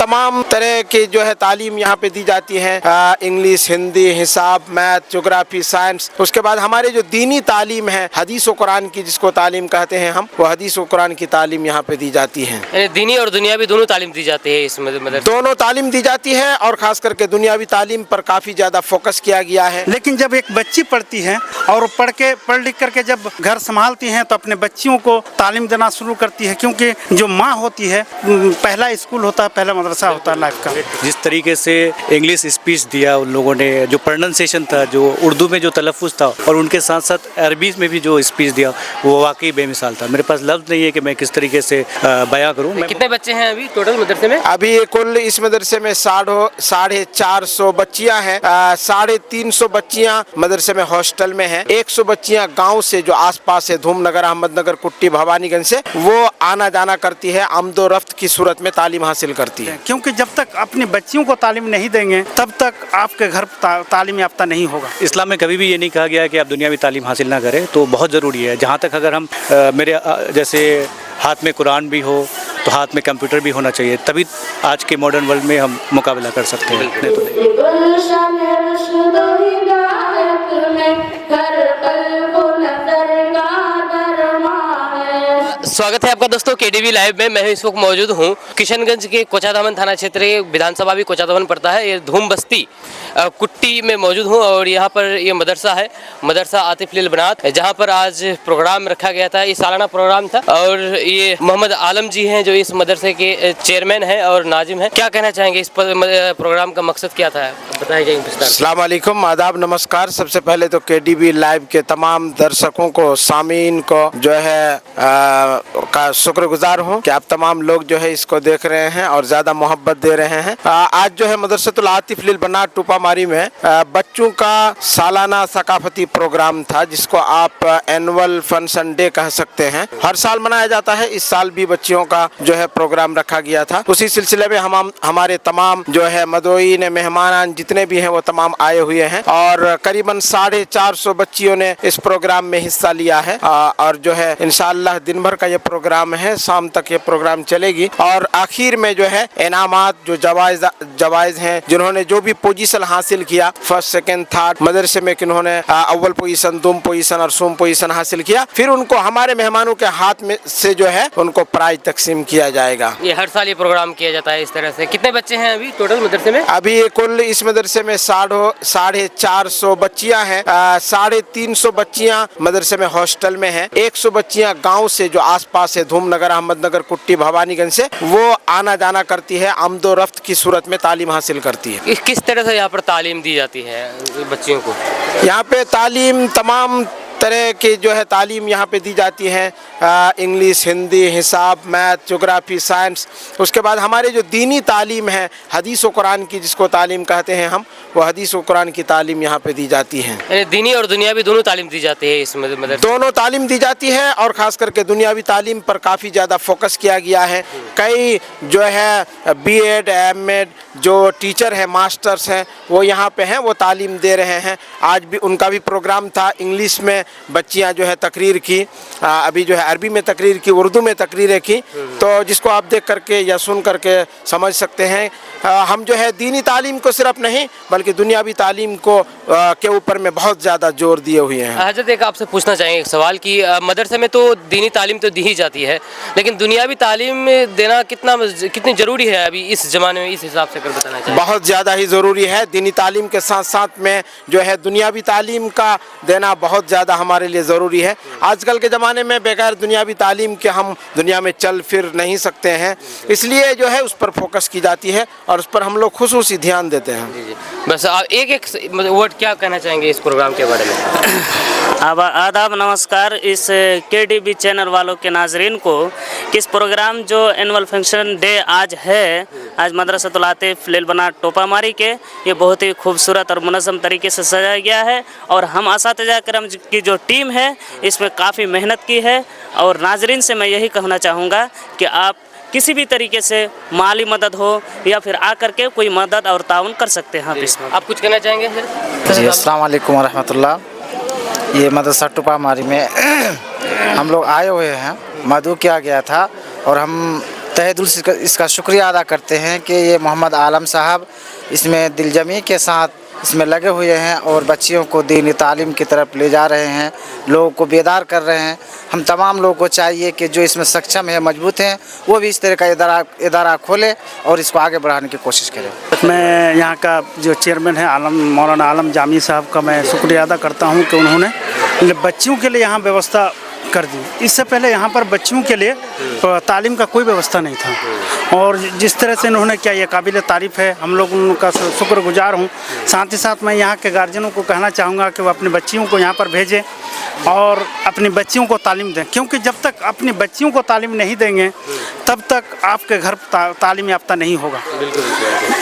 तमाम तरह की जो है तालीम यहाँ पे दी जाती है। इंग्लिश, हिंदी, हिसाब, मैथ, ज्योग्राफी, साइंस। उसके बाद हमारे जो दीनी तालीम है, हदीस व कुरान की जिसको तालीम कहते हैं हम, वो हदीस व कुरान की तालीम यहाँ पे दी जाती है। दीनी और दुनियावी दोनों तालीम दी जाती है इस मदरसे? दोनों तालीम दी जाती है और खास करके दुनियावी तालीम पर काफी ज्यादा फोकस किया गया है। लेकिन जब एक बच्ची पढ़ती है और पढ़ लिख करके जब घर संभालती हैं तो अपने बच्चियों को तालीम देना शुरू करती है, क्योंकि जो माँ होती है पहला स्कूल होता है, पहला मदरसा होता है लाइफ का। जिस तरीके से इंग्लिश स्पीच दिया उन लोगों ने, जो प्रोनाउंसिएशन था, जो उर्दू में जो तलफ़ुज़ था और उनके साथ साथ अरबी में भी जो स्पीच दिया, वो वाकई बेमिसाल था। मेरे पास लफ्ज़ नहीं है कि मैं किस तरीके से बयां करूं। कितने बच्चे हैं अभी टोटल मदरसे में? अभी कुल इस मदरसे में 450 बच्चियां हैं। 350 बच्चियां मदरसे में हॉस्टल में हैं। 100 बच्चियां गांव से जो आसपास है, धूमनगर, अहमदनगर, कुट्टी, भवानीगंज से, वो आना जाना करती है, आमदो रफ्त की सूरत में तालीम हासिल करती है। क्योंकि जब तक अपनी बच्चियों को तालीम नहीं देंगे तब तक आपके घर तालीम याफ्ता नहीं होगा। इस्लाम में कभी भी ये नहीं कहा गया है कि आप दुनियावी तालीम हासिल ना करें, तो बहुत ज़रूरी है। जहाँ तक अगर हम मेरे जैसे हाथ में कुरान भी हो तो हाथ में कंप्यूटर भी होना चाहिए, तभी आज के मॉडर्न वर्ल्ड में हम मुकाबला कर सकते हैं। नहीं तो नहीं। स्वागत है आपका दोस्तों केडीवी लाइव में। मैं इस वक्त मौजूद हूँ किशनगंज के कोचाधामन थाना क्षेत्र के विधानसभा भी कोचाधामन पड़ता है, ये धूम बस्ती कुट्टी में मौजूद हूँ। और यहाँ पर ये मदरसा है, मदरसा आतिफ लिल बनात, जहाँ पर आज प्रोग्राम रखा गया था। ये सालाना प्रोग्राम था और ये मोहम्मद आलम जी हैं जो इस मदरसे के चेयरमैन हैं और नाजिम हैं। क्या कहना चाहेंगे, इस प्रोग्राम का मकसद क्या था, बताएंगे? अस्सलाम वालेकुम, आदाब, नमस्कार। सबसे पहले तो केडीवी लाइव के तमाम दर्शकों को, सामीन को जो है का शुक्रगुजार हूँ कि आप तमाम लोग जो है इसको देख रहे हैं और ज्यादा मोहब्बत दे रहे हैं। आज जो है मदरसतुल आतिफ लिल बनात टोपामारी में बच्चों का सालाना सकाफती प्रोग्राम था, जिसको आप एनुअल फंक्शन डे कह सकते हैं। हर साल मनाया जाता है, इस साल भी बच्चियों का जो है प्रोग्राम रखा गया था। उसी सिलसिले में हम हमारे तमाम जो है मदोईन, मेहमान जितने भी हैं वो तमाम आए हुए हैं और करीबन 450 बच्चियों ने इस प्रोग्राम में हिस्सा लिया है। और जो है इंशाअल्लाह दिन भर का ये प्रोग्राम है, शाम तक ये प्रोग्राम चलेगी। और आखिर में जो है इनामात, जो जवाइज हैं, जिन्होंने जो भी पोजीशन हासिल किया, फर्स्ट, सेकंड, थर्ड, मदरसे में किन्होंने अव्वल पोजीशन, दूम पोजीशन और सूम पोजीशन हासिल किया, फिर उनको हमारे मेहमानों के हाथ में से जो है उनको प्राइज तकसीम किया जाएगा। ये हर साल ये प्रोग्राम किया जाता है इस तरह से। कितने बच्चे हैं अभी टोटल मदरसे में? अभी कुल इस मदरसे में 450 बच्चियां हैं। 350 बच्चियां मदरसे में हॉस्टल में हैं। 100 बच्चियां गांव से जो आसपास है, धूमनगर, अहमदनगर, कुट्टी, भवानीगंज से, वो आना जाना करती है, आमदो रफ्त की सूरत में तालीम हासिल करती है। किस तरह से यहाँ पर तालीम दी जाती है बच्चियों को? यहाँ पे तालीम तमाम तरह की जो है तालीम यहाँ पे दी जाती है। इंग्लिश, हिंदी, हिसाब, मैथ, ज्योग्राफी, साइंस। उसके बाद हमारे जो दीनी तालीम है, हदीस व कुरान की जिसको तालीम कहते हैं हम, वो हदीस व कुरान की तालीम यहाँ पे दी जाती है। दीनी और दुनियावी दोनों तालीम दी जाती है इस मदरसे? दोनों तालीम दी जाती है और ख़ास करके दुनियावी तालीम पर काफ़ी ज़्यादा फोकस किया गया है। कई जो है बीएड, एमएड जो टीचर हैं, मास्टर्स हैं, वो यहाँ पे हैं, वो तालीम दे रहे हैं। आज भी उनका भी प्रोग्राम था। इंग्लिश में बच्चियाँ जो है तकरीर की, अभी जो है अरबी में तकरीर की, उर्दू में तकरीरें की, तो जिसको आप देख करके या सुन करके समझ सकते हैं। हम जो है दीनी तालीम को सिर्फ नहीं बल्कि दुनियावी तालीम को के ऊपर में बहुत ज़्यादा जोर दिए हुए हैं। हजरत, एक आपसे पूछना चाहेंगे एक सवाल कि मदरसे में तो दीनी तालीम तो दी ही जाती है, लेकिन दुनियावी तालीम देना कितनी ज़रूरी है अभी इस ज़माने में, इस हिसाब से अगर बताना चाहिए? बहुत ज़्यादा ही ज़रूरी है। दीनी तालीम के साथ साथ में जो है दुनियावी तालीम का देना बहुत ज़्यादा हमारे लिए ज़रूरी है। आजकल के ज़माने में बगैर दुनियावी तालीम के हम दुनिया में चल फिर नहीं सकते हैं, इसलिए जो है उस पर फोकस की जाती है और उस पर हम लोग खुसूसी ध्यान देते हैं। जी। बस आप एक वर्ड क्या कहना चाहेंगे इस प्रोग्राम के बारे में? आदाब, नमस्कार। इस केडीवी चैनल वालों के नाजरीन को किस प्रोग्राम जो एनुअल फंक्शन डे आज है, आज मदरसतुल आतिफ लिल बनात टोपामारी के, ये बहुत ही खूबसूरत और मुनज़्ज़म तरीके से सजाया गया है और हम असातिज़ा करम की जो टीम है इसमें काफ़ी मेहनत की है। और नाजरीन से मैं यही कहना चाहूँगा कि आप किसी भी तरीके से माली मदद हो या फिर आकर के कोई मदद और ताउन कर सकते हैं। आप कुछ कहना चाहेंगे सर? जी, अस्सलाम वालेकुम व रहमतुल्लाह। ये मदरसा टोपामारी में हम लोग आए हुए हैं, मदऊ किया गया था और हम तहे दिल से इसका शुक्रिया अदा करते हैं कि ये मोहम्मद आलम साहब इसमें दिलजमी के साथ इसमें लगे हुए हैं और बच्चियों को दीनी तालीम की तरफ ले जा रहे हैं, लोगों को बेदार कर रहे हैं। हम तमाम लोगों को चाहिए कि जो इसमें सक्षम है, मजबूत हैं, वो भी इस तरह का इदारा खोले और इसको आगे बढ़ाने की कोशिश करें। मैं यहाँ का जो चेयरमैन है मौलाना आलम जामी साहब का मैं शुक्रिया अदा करता हूँ कि उन्होंने बच्चियों के लिए यहाँ व्यवस्था कर दी। इससे पहले यहाँ पर बच्चियों के लिए तालीम का कोई व्यवस्था नहीं था और जिस तरह से इन्होंने किया ये काबिल तारीफ़ है। हम लोग उनका शुक्रगुजार हूँ। साथ ही साथ मैं यहाँ के गार्जियनों को कहना चाहूँगा कि वो अपनी बच्चियों को यहाँ पर भेजें और अपनी बच्चियों को तालीम दें, क्योंकि जब तक अपनी बच्चियों को तालीम नहीं देंगे तब तक आपके घर तालीम याफ्ता नहीं होगा।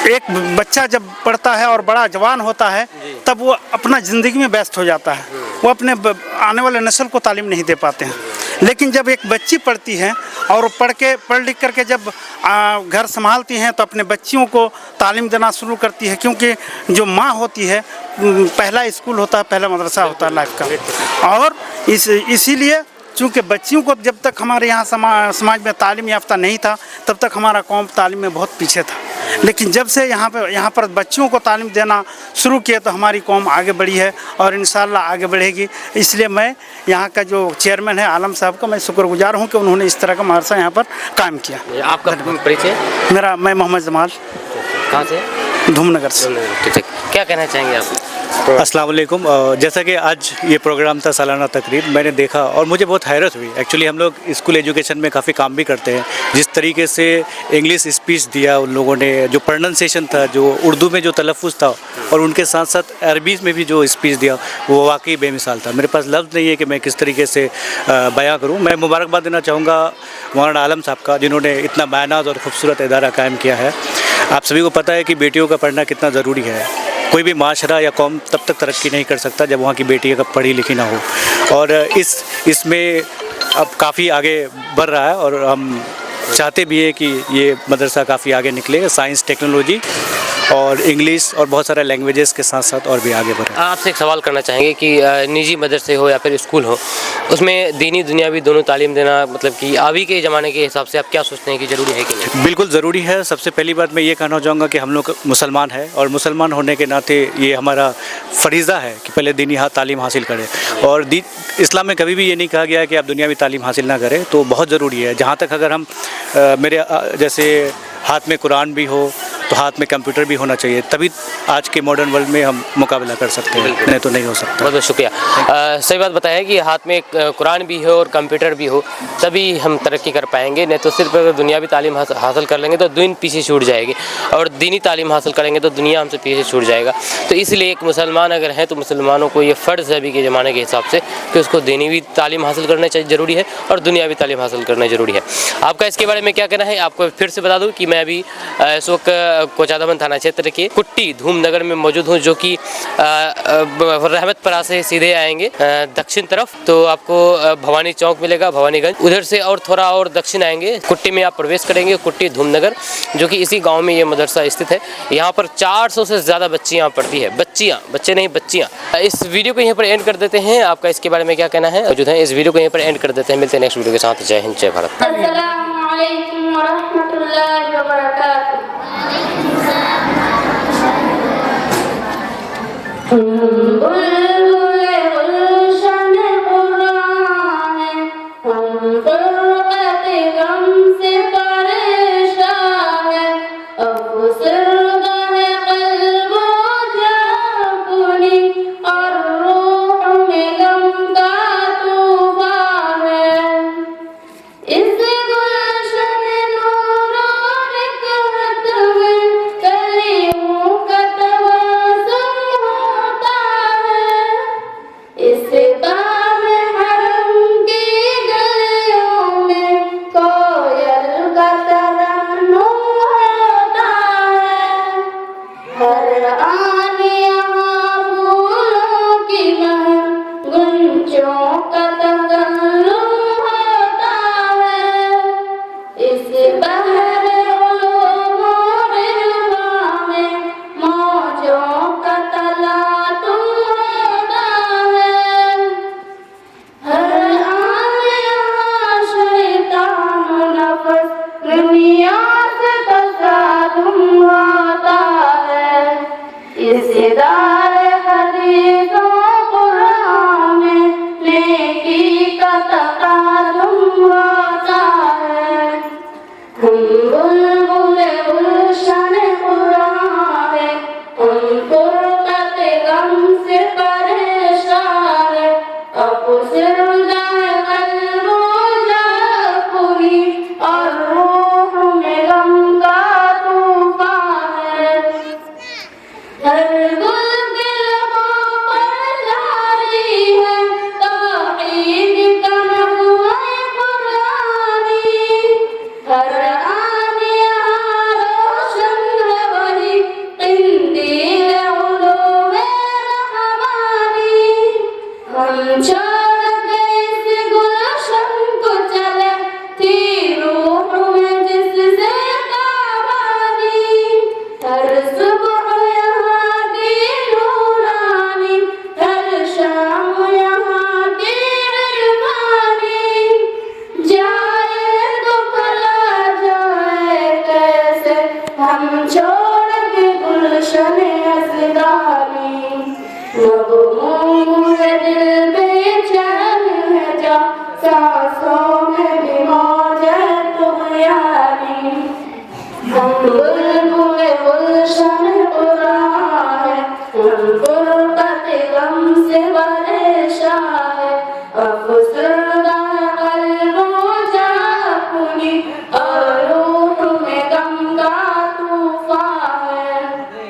एक बच्चा जब पढ़ता है और बड़ा जवान होता है तब वो अपना ज़िंदगी में व्यस्त हो जाता है, वो अपने आने वाले नस्ल को तालीम नहीं दे पाते हैं। लेकिन जब एक बच्ची पढ़ती है और पढ़ लिख करके जब घर संभालती हैं तो अपने बच्चियों को तालीम देना शुरू करती है, क्योंकि जो माँ होती है पहला स्कूल होता है, पहला मदरसा होता है लाइफ का। और इसीलिए चूँकि बच्चियों को जब तक हमारे यहाँ समाज में तालीम याफ्ता नहीं था तब तक हमारा कौम तालीम में बहुत पीछे था। लेकिन जब से यहाँ पर बच्चियों को तालीम देना शुरू किया तो हमारी कौम आगे बढ़ी है और इंशाअल्लाह आगे बढ़ेगी। इसलिए मैं यहाँ का जो चेयरमैन है आलम साहब का मैं शुक्रगुजार हूँ कि उन्होंने इस तरह का मदरसा यहाँ पर कायम किया। आपका परिचय? मैं मोहम्मद जमाल, कहाँ से? धूमनगर से। ठीक, क्या कहना चाहेंगे आप? अस्सलाम वालेकुम। जैसा कि आज ये प्रोग्राम था सालाना तकरीब, मैंने देखा और मुझे बहुत हैरत हुई। एक्चुअली हम लोग स्कूल एजुकेशन में काफ़ी काम भी करते हैं। जिस तरीके से इंग्लिश स्पीच दिया उन लोगों ने, जो प्रोनंसिएशन था, जो उर्दू में जो तलफ़ुज़ था और उनके साथ साथ अरबी में भी जो स्पीच दिया वो वाकई बेमिसाल था। मेरे पास लफ्ज़ नहीं है कि मैं किस तरीके से बयां करूं। मैं मुबारकबाद देना चाहूँगा मौलाना आलम साहब का, जिन्होंने इतना मायनाज़ और ख़ूबसूरत इदारा कायम किया है। आप सभी को पता है कि बेटियों का पढ़ना कितना ज़रूरी है। कोई भी माशरा या कौम तब तक तरक्की नहीं कर सकता जब वहाँ की बेटियाँ पढ़ी लिखी ना हो। और इसमें अब काफ़ी आगे बढ़ रहा है और हम चाहते भी हैं कि ये मदरसा काफ़ी आगे निकले, साइंस, टेक्नोलॉजी और इंग्लिश और बहुत सारे लैंग्वेजेस के साथ साथ और भी आगे बढ़े। आपसे एक सवाल करना चाहेंगे कि निजी मदरसे हो या फिर स्कूल हो, उसमें दीनी दुनियावी दोनों तालीम देना, मतलब कि अभी के ज़माने के हिसाब से आप क्या सोचते हैं कि ज़रूरी है कि नहीं? बिल्कुल ज़रूरी है। सबसे पहली बात मैं ये कहना चाहूँगा कि हम लोग मुसलमान हैं और मुसलमान होने के नाते ये हमारा फ़रीज़ा है कि पहले दीनी तालीम हासिल करें। और इस्लाम में कभी भी ये नहीं कहा गया है कि आप दुनियावी तालीम हासिल ना करें, तो बहुत ज़रूरी है। जहाँ तक अगर हम मेरे जैसे हाथ में कुरान भी हो तो हाथ में कंप्यूटर भी होना चाहिए, तभी आज के मॉडर्न वर्ल्ड में हम मुकाबला कर सकते हैं, नहीं तो नहीं हो सकता। बहुत बहुत शुक्रिया। सही बात बताया कि हाथ में कुरान भी हो और कंप्यूटर भी हो तभी हम तरक्की कर पाएंगे, नहीं तो सिर्फ अगर दुनियावी तालीम हासिल कर लेंगे तो दिन पीछे छूट जाएगी और दीनी तालीम हासिल करेंगे तो दुनिया हमसे पीछे छूट जाएगा। तो इसलिए एक मुसलमान अगर है तो मुसलमानों को ये फ़र्ज़ है अभी के ज़माने के हिसाब से कि उसको दीनी भी तालीम हासिल करना चाहिए, ज़रूरी है, और दुनियावी तालीम हासिल करना ज़रूरी है। आपका इसके बारे में क्या कहना है? आपको फिर से बता दूँ कि मैं अभी इस वक्त कोचादामन थाना क्षेत्र के कुट्टी धूमनगर में मौजूद हूँ, जो कि रहमतपरा से सीधे आएंगे दक्षिण तरफ तो आपको भवानी चौक मिलेगा, भवानीगंज। उधर से और थोड़ा और दक्षिण आएंगे, कुट्टी में आप प्रवेश करेंगे, कुट्टी धूमनगर, जो कि इसी गांव में ये मदरसा स्थित है। यहाँ पर 400 से ज़्यादा बच्चियाँ पढ़ती है, बच्चियाँ, बच्चे नहीं बच्चियाँ। इस वीडियो को यहीं पर एंड कर देते हैं। आपका इसके बारे में क्या कहना है? मौजूद है, इस वीडियो को यहीं पर एंड कर देते हैं। मिलते हैं नेक्स्ट वीडियो के साथ। जय हिंद, जय भारत। अस्सलामु अलैकुम व रहमतुल्लाहि व बरकातुहू। हम छोड़ के गुलशन असदानी मगमूम है दिल बेचैन है जा सांसों में भी मौज है तुम्हारी हम बुलबुल गुलशन उड़ा है हम गुर्बत गम से परेशान है अफसरदा कल्बों जा अपनी और रूह में गम का तूफान है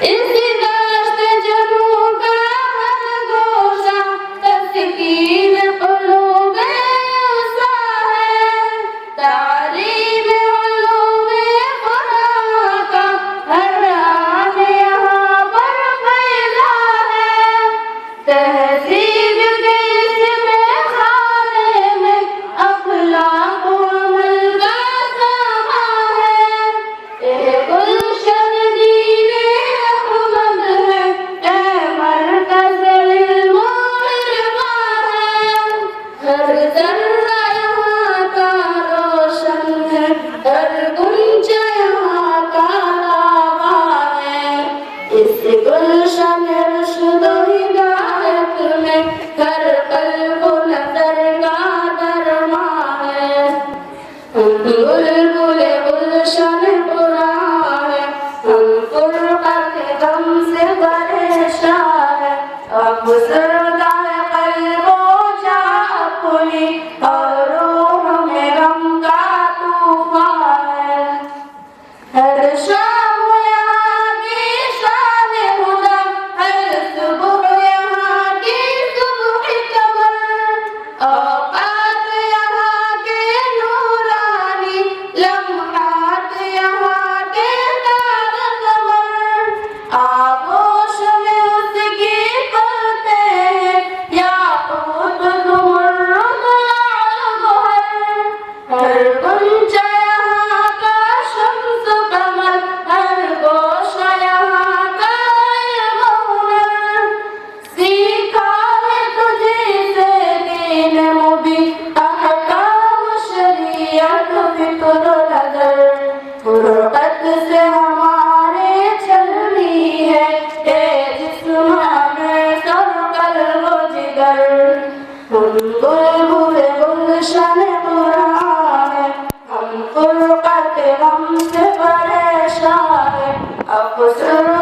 इसी दश्त जनू का हर गोशा तस्कीन क़ुलूब उसा है तारीब उलूम खुदा का हर आन यहाँ पर फैला है तहज़ीब के इसमें खाने में अखलाक अमल का सामा है ए गुलशन दीने अहमद है ए मरकज़ इल्म इरफा है हर ज़र्रा यहाँ का रोशन है हर गुंजा यहाँ का ताबा है इस गुलशन रुश्द हिदायत में हर क़ल्ब नज़र का दरमा है बुलबुल गुलशन बुरा है हम फुरक़त गम से परेशान है अफसरदा क़ल्बो जा अपनी और रूह में गम का तूफ़ान है हर शाम यहाँ की शान हुदा हर सुबह यहाँ की सुबह कमर औक़ात यहाँ के नूरानी लम्हात यहाँ के तार कमर आगोश में उसकी पलते हैं याक़ूत ज़ुमर्रद लाल गौहर हर गुंजा यहाँ का शम्स कमर हर गोशा यहाँ का इल्म हुनर सीखा है तुझे से दीन मुबीन अहकाम शरीयत फिक्र नज़र फुरक़त से हमारे चलनी है ए जिस्म में सर क़ल्ब व जिगर हम बुलबुल गुलशन बुरा है हम फुरक़त गम से परेशान है अफसर